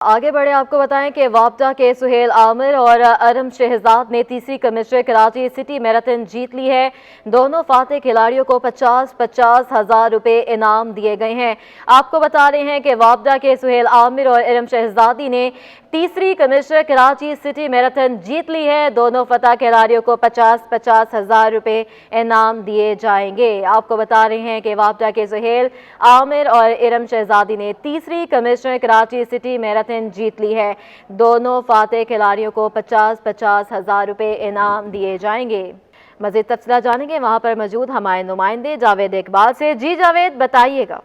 आगे बढ़े आपको बताएं कि वापडा के सुहेल आमिर और अरम शहजाद ने तीसरी कमिश्नर कराची सिटी मैराथन जीत ली है। दोनों फातेह खिलाड़ियों को 50-50 हज़ार रुपए इनाम दिए गए हैं। आपको बता रहे हैं कि वापडा के सुहेल आमिर और अरम शहजादी ने तीसरी कमिश्नर कराची सिटी मैराथन जीत ली है। दोनों फतह खिलाड़ियों को 50-50 हज़ार रुपए इनाम दिए जाएंगे। आपको बता रहे हैं कि वापडा के सुहेल आमिर और अरम शहजादी ने तीसरी कमिश्नर कराची सिटी मैराथन जीत ली है। दोनों फातेह खिलाड़ियों को 50-50 हज़ार रुपए इनाम दिए जाएंगे। मज़ीद तफसीलात जानेंगे वहां पर मौजूद हमारे नुमाइंदे जावेद इकबाल से। जी जावेद, बताइएगा।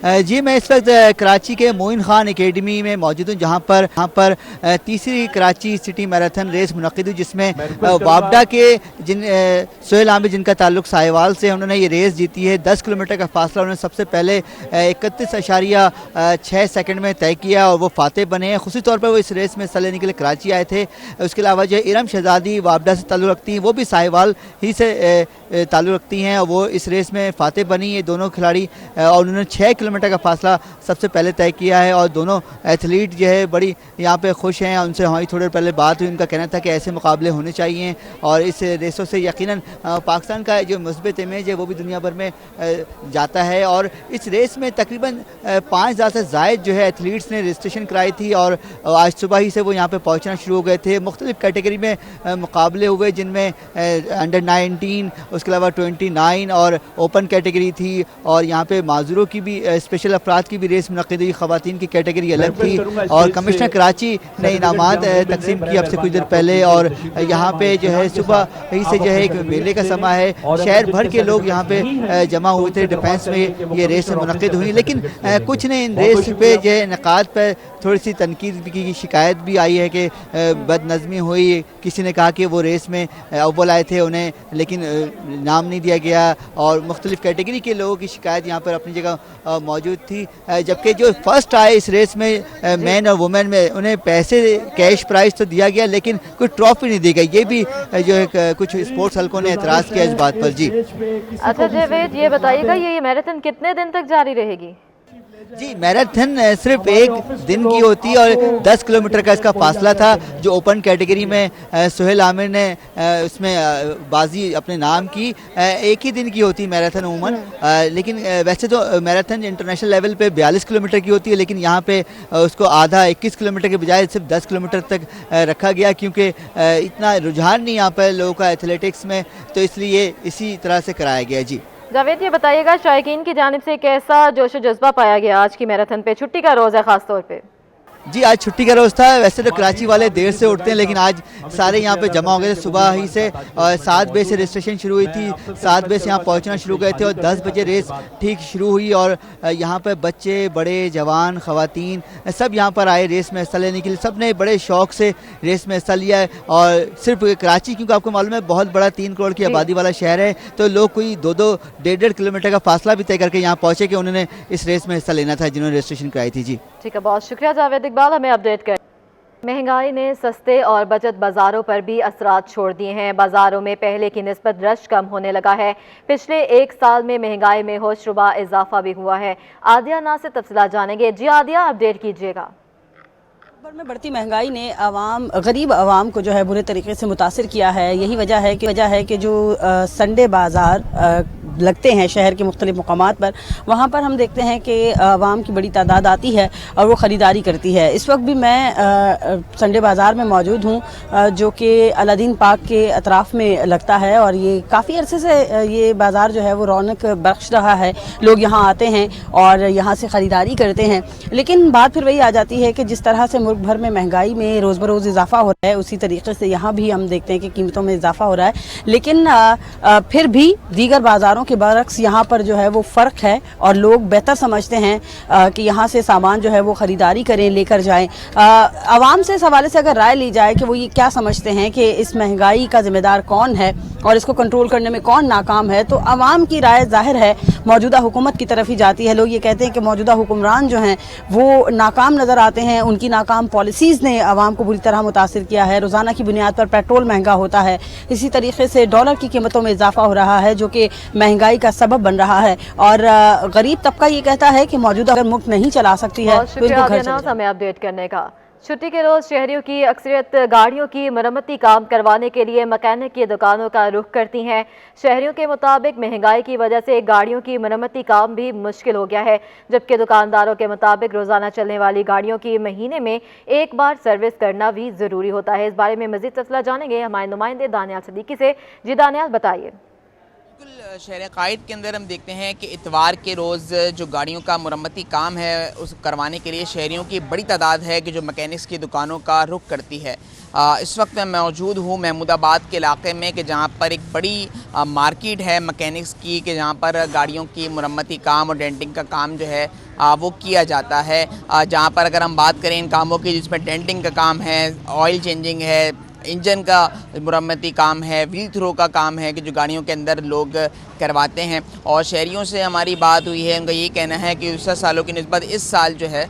जी, मैं इस वक्त कराची के मोइन खान एकेडमी में मौजूद हूँ, जहाँ पर तीसरी कराची सिटी मैराथन रेस मुनक़िद हुई, जिसमें वापडा के सुहेल आमिर जिनका ताल्लुक साहिवाल से, उन्होंने ये रेस जीती है। 10 किलोमीटर का फासला उन्होंने सबसे पहले 31.6 सेकंड में तय किया और वो फातेह बने हैं। खुशी तौर पर वो इस रेस में हिस्सा लेने के लिए कराची आए थे। उसके अलावा जो इरम शहजादी वापडा से ताल्लुक़ रखती हैं, वो भी साहिवाल ही से ताल्लुक़ रखती हैं और वो इस रेस में फातेह बनी। ये दोनों खिलाड़ी और उन्होंने 6 किलोमीटर का फासला सबसे पहले तय किया है और दोनों एथलीट जो है बड़ी यहाँ पे खुश हैं। उनसे हमारी थोड़ी देर पहले बात हुई, उनका कहना था कि ऐसे मुकाबले होने चाहिए और इस रेसों से यकीनन पाकिस्तान का जो मुस्बत इमेज है वो भी दुनिया भर में जाता है। और इस रेस में तकरीबन 5000 से ज़ायद जो है एथलीट्स ने रजिस्ट्रेशन कराई थी और आज सुबह ही से वो यहाँ पर पहुँचना शुरू हो गए थे। मुख्तलिफ कैटेगरी में मुकाबले हुए, जिनमें अंडर 19, उसके अलावा 29 और ओपन कैटेगरी थी और यहाँ पे माजूरों की भी स्पेशल अफराद की भी रेस मुनक़िद हुई। ख़वातीन की कैटेगरी अलग थी और कमिश्नर कराची ने इनामात तकसीम की अब से कुछ देर पहले। और यहाँ पे जो है सुबह ही से जो है एक मेले का समा है, शहर भर के लोग यहाँ पे जमा हुए थे। डिफेंस में ये रेस मुनक़िद हुई, लेकिन कुछ ने इन रेस पे जो है इनक़ाद पर थोड़ी सी तनकीद की शिकायत भी आई है कि बदनज़मी हुई। किसी ने कहा कि वो रेस में अव्वल आए थे उन्हें लेकिन नाम नहीं दिया गया और मुख्तलिफ कैटेगरी के लोगों की शिकायत यहाँ पर अपनी जगह मौजूद थी। जबकि जो फर्स्ट आए इस रेस में मैन और वुमेन में, उन्हें पैसे कैश प्राइस तो दिया गया लेकिन कोई ट्रॉफी नहीं दी गई। ये भी जो है कुछ स्पोर्ट्स हल्कों ने एतराज़ किया इस बात पर। जी अच्छा जावेद, ये बताइएगा ये मैराथन कितने दिन तक जारी रहेगी? जी, मैराथन सिर्फ एक दिन की होती है और 10 किलोमीटर का इसका फासला था। जो ओपन कैटेगरी में सुहेल आमिर ने उसमें बाजी अपने नाम की, एक ही दिन की होती है मैराथन उमूमन। लेकिन वैसे तो मैराथन इंटरनेशनल लेवल पे 42 किलोमीटर की होती है, लेकिन यहाँ पे उसको आधा 21 किलोमीटर के बजाय सिर्फ 10 किलोमीटर तक रखा गया, क्योंकि इतना रुझान नहीं यहाँ पर लोगों का एथलेटिक्स में, तो इसलिए इसी तरह से कराया गया। जी जावेद, ये बताइएगा शायकीन की जानिब से कैसा जोश व जज्बा पाया गया आज की मैराथन पे? छुट्टी का रोज़ है ख़ास तौर पे। जी, आज छुट्टी का रोज़ था। वैसे तो कराची वाले देर से उठते हैं, लेकिन आज सारे यहाँ पे जमा हो गए थे सुबह ही से। और 7 बजे से रजिस्ट्रेशन शुरू हुई थी, 7 बजे से यहाँ पहुँचना शुरू गए थे और 10 बजे रेस ठीक शुरू हुई। और यहाँ पे बच्चे, बड़े, जवान, ख़वातीन सब यहाँ पर आए रेस में हिस्सा लेने के लिए। सब ने बड़े शौक़ से रेस में हिस्सा लिया है। और सिर्फ कराची, क्योंकि आपको मालूम है बहुत बड़ा 3 करोड़ की आबादी वाला शहर है, तो लोग कोई 2-2, 1.5 किलोमीटर का फासला भी तय करके यहाँ पहुँचे कि उन्होंने इस रेस में हिस्सा लेना था जिन्होंने रजिस्ट्रेशन कराई थी। जी ठीक है, बहुत शुक्रिया जावेद इकबाल, हमें अपडेट कर। महंगाई ने सस्ते और बचत बाज़ारों पर भी असरात छोड़ दिए हैं। बाज़ारों में पहले की निस्बत रश कम होने लगा है। पिछले 1 साल में महंगाई में होशरुबा इजाफा भी हुआ है। आदिया ना से तफसीलात जानेंगे। जी आदिया, अपडेट कीजिएगा। में बढ़ती महंगाई ने गरीब आवाम को जो है बुरे तरीके से मुतासिर किया है। यही वजह है कि जो संडे बाज़ार लगते हैं शहर के मुख्तलिफ मुकामात पर, वहाँ पर हम देखते हैं कि आवाम की बड़ी तादाद आती है और वो ख़रीदारी करती है। इस वक्त भी मैं संडे बाज़ार में मौजूद हूँ, जो कि अलादीन पार्क के अतराफ़ में लगता है और ये काफ़ी अरसे से ये बाज़ार जो है वो रौनक बख्श रहा है। लोग यहाँ आते हैं और यहाँ से ख़रीदारी करते हैं। लेकिन बात फिर वही आ जाती है कि जिस तरह से मुल्क भर में महंगाई में रोज़ बरोज़ इजाफा हो रहा है, उसी तरीके से यहाँ भी हम देखते हैं कि कीमतों में इजाफा हो रहा है। लेकिन फिर भी दीगर बाज़ारों के बरक्स यहाँ पर जो है वो फ़र्क है और लोग बेहतर समझते हैं कि यहाँ से सामान जो है वो ख़रीदारी करें, लेकर जाएं। आवाम से इस हवाले से अगर राय ली जाए कि वो ये क्या समझते हैं कि इस महंगाई का ज़िम्मेदार कौन है, اور اس کو کنٹرول کرنے میں کون ناکام ہے، تو عوام کی رائے ظاہر ہے موجودہ حکومت کی طرف ہی جاتی ہے۔ لوگ یہ کہتے ہیں کہ موجودہ حکمران جو ہیں وہ ناکام نظر آتے ہیں، ان کی ناکام پالیسیز نے عوام کو بری طرح متاثر کیا ہے۔ روزانہ کی بنیاد پر پیٹرول مہنگا ہوتا ہے، اسی طریقے سے ڈالر کی قیمتوں میں اضافہ ہو رہا ہے جو کہ مہنگائی کا سبب بن رہا ہے، اور غریب طبقہ یہ کہتا ہے کہ موجودہ اگر ملک نہیں چلا سکتی ہے بہت تو اس شکریہ کو گھر عادیہ چلے ناز جائیں۔ ہمیں اپڈیٹ کرنے کا۔ چھٹی کے روز شہریوں کی اکثریت گاڑیوں کی مرمتی کام کروانے کے لیے مکینک کی دکانوں کا رخ کرتی ہیں۔ شہریوں کے مطابق مہنگائی کی وجہ سے گاڑیوں کی مرمتی کام بھی مشکل ہو گیا ہے، جبکہ دکانداروں کے مطابق روزانہ چلنے والی گاڑیوں کی مہینے میں ایک بار سروس کرنا بھی ضروری ہوتا ہے۔ اس بارے میں مزید تفصیلات جانیں گے ہمارے نمائندے دانیال صدیقی سے۔ جی دانیال، بتائیے۔ بالکل، شہر قائد کے اندر ہم دیکھتے ہیں کہ اتوار کے روز جو گاڑیوں کا مرمتی کام ہے اس کروانے کے لیے شہریوں کی بڑی تعداد ہے کہ جو مکینکس کی دکانوں کا رخ کرتی ہے۔ اس وقت میں موجود ہوں محمود آباد کے علاقے میں کہ جہاں پر ایک بڑی مارکیٹ ہے مکینکس کی، کہ جہاں پر گاڑیوں کی مرمتی کام اور ڈینٹنگ کا کام جو ہے وہ کیا جاتا ہے۔ جہاں پر اگر ہم بات کریں ان کاموں کی، جس میں ڈینٹنگ کا کام ہے، آئل چینجنگ ہے، انجن کا مرمتی کام ہے، ویل تھرو کا کام ہے کہ جو گاڑیوں کے اندر لوگ کرواتے ہیں، اور شہریوں سے ہماری بات ہوئی ہے، ان کا یہ کہنا ہے کہ گزشتہ سالوں کی نسبت اس سال جو ہے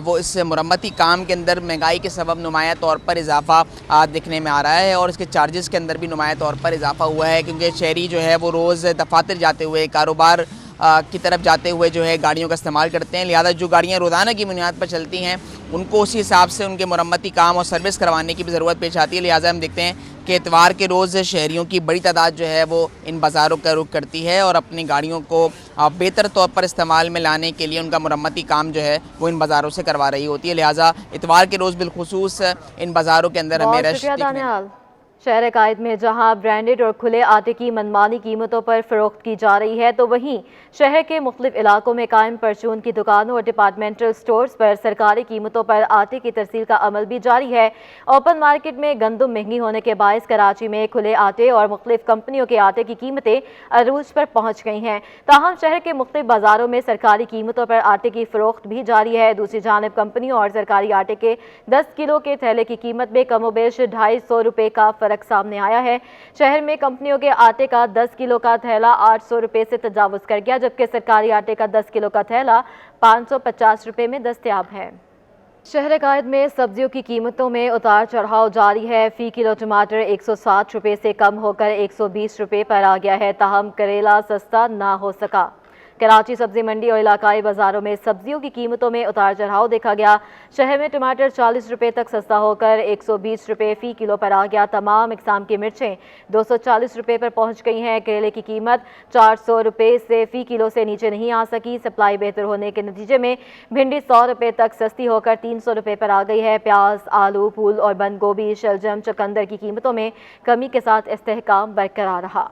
وہ اس مرمتی کام کے اندر مہنگائی کے سبب نمایاں طور پر اضافہ دکھنے میں آ رہا ہے، اور اس کے چارجز کے اندر بھی نمایاں طور پر اضافہ ہوا ہے، کیونکہ شہری جو ہے وہ روز دفاتر جاتے ہوئے، کاروبار کی طرف جاتے ہوئے جو ہے گاڑیوں کا استعمال کرتے ہیں، لہذا جو گاڑیاں روزانہ کی بنیاد پر چلتی ہیں ان کو اسی حساب سے ان کے مرمتی کام اور سروس کروانے کی بھی ضرورت پیش آتی ہے۔ لہٰذا ہم دیکھتے ہیں کہ اتوار کے روز شہریوں کی بڑی تعداد جو ہے وہ ان بازاروں کا رخ کرتی ہے اور اپنی گاڑیوں کو بہتر طور پر استعمال میں لانے کے لیے ان کا مرمتی کام جو ہے وہ ان بازاروں سے کروا رہی ہوتی ہے۔ لہٰذا اتوار کے روز بالخصوص ان بازاروں کے اندر ہمیں رش دیکھنے شہر قائد میں جہاں برانڈڈ اور کھلے آٹے کی منمانی قیمتوں پر فروخت کی جا رہی ہے، تو وہیں شہر کے مختلف علاقوں میں قائم پرچون کی دکانوں اور ڈپارٹمنٹل سٹورز پر سرکاری قیمتوں پر آٹے کی ترسیل کا عمل بھی جاری ہے۔ اوپن مارکیٹ میں گندم مہنگی ہونے کے باعث کراچی میں کھلے آٹے اور مختلف کمپنیوں کے آٹے کی قیمتیں عروج پر پہنچ گئی ہیں، تاہم شہر کے مختلف بازاروں میں سرکاری قیمتوں پر آٹے کی فروخت بھی جاری ہے۔ دوسری جانب کمپنیوں اور سرکاری آٹے کے 10 کلو کے تھیلے کی قیمت میں کم و بیش 250 روپے کا فرق سامنے آیا ہے۔ شہر میں کمپنیوں کے آٹے کا 10 کلو کا تھیلا 800 روپے سے تجاوز کر گیا، جبکہ سرکاری آٹے کا 10 کلو کا تھیلا 550 روپے میں دستیاب ہے۔ شہر قائد میں سبزیوں کی قیمتوں میں اتار چڑھاؤ جاری ہے۔ فی کلو ٹماٹر 160 روپے سے کم ہو کر 120 روپے پر آ گیا ہے، تاہم کریلا سستا نہ ہو سکا۔ کراچی سبزی منڈی اور علاقائی بازاروں میں سبزیوں کی قیمتوں میں اتار چڑھاؤ دیکھا گیا۔ شہر میں ٹماٹر 40 روپے تک سستا ہو کر 120 روپے فی کلو پر آ گیا۔ تمام اقسام کی مرچیں 240 روپے پر پہنچ گئی ہیں۔ کریلے کی قیمت 400 روپے سے فی کلو سے نیچے نہیں آ سکی۔ سپلائی بہتر ہونے کے نتیجے میں بھنڈی 100 روپے تک سستی ہو کر 300 روپے پر آ گئی ہے۔ پیاز، آلو، پھول اور بند گوبھی، شلجم، چقندر کی قیمتوں میں کمی کے ساتھ استحکام برقرار رہا۔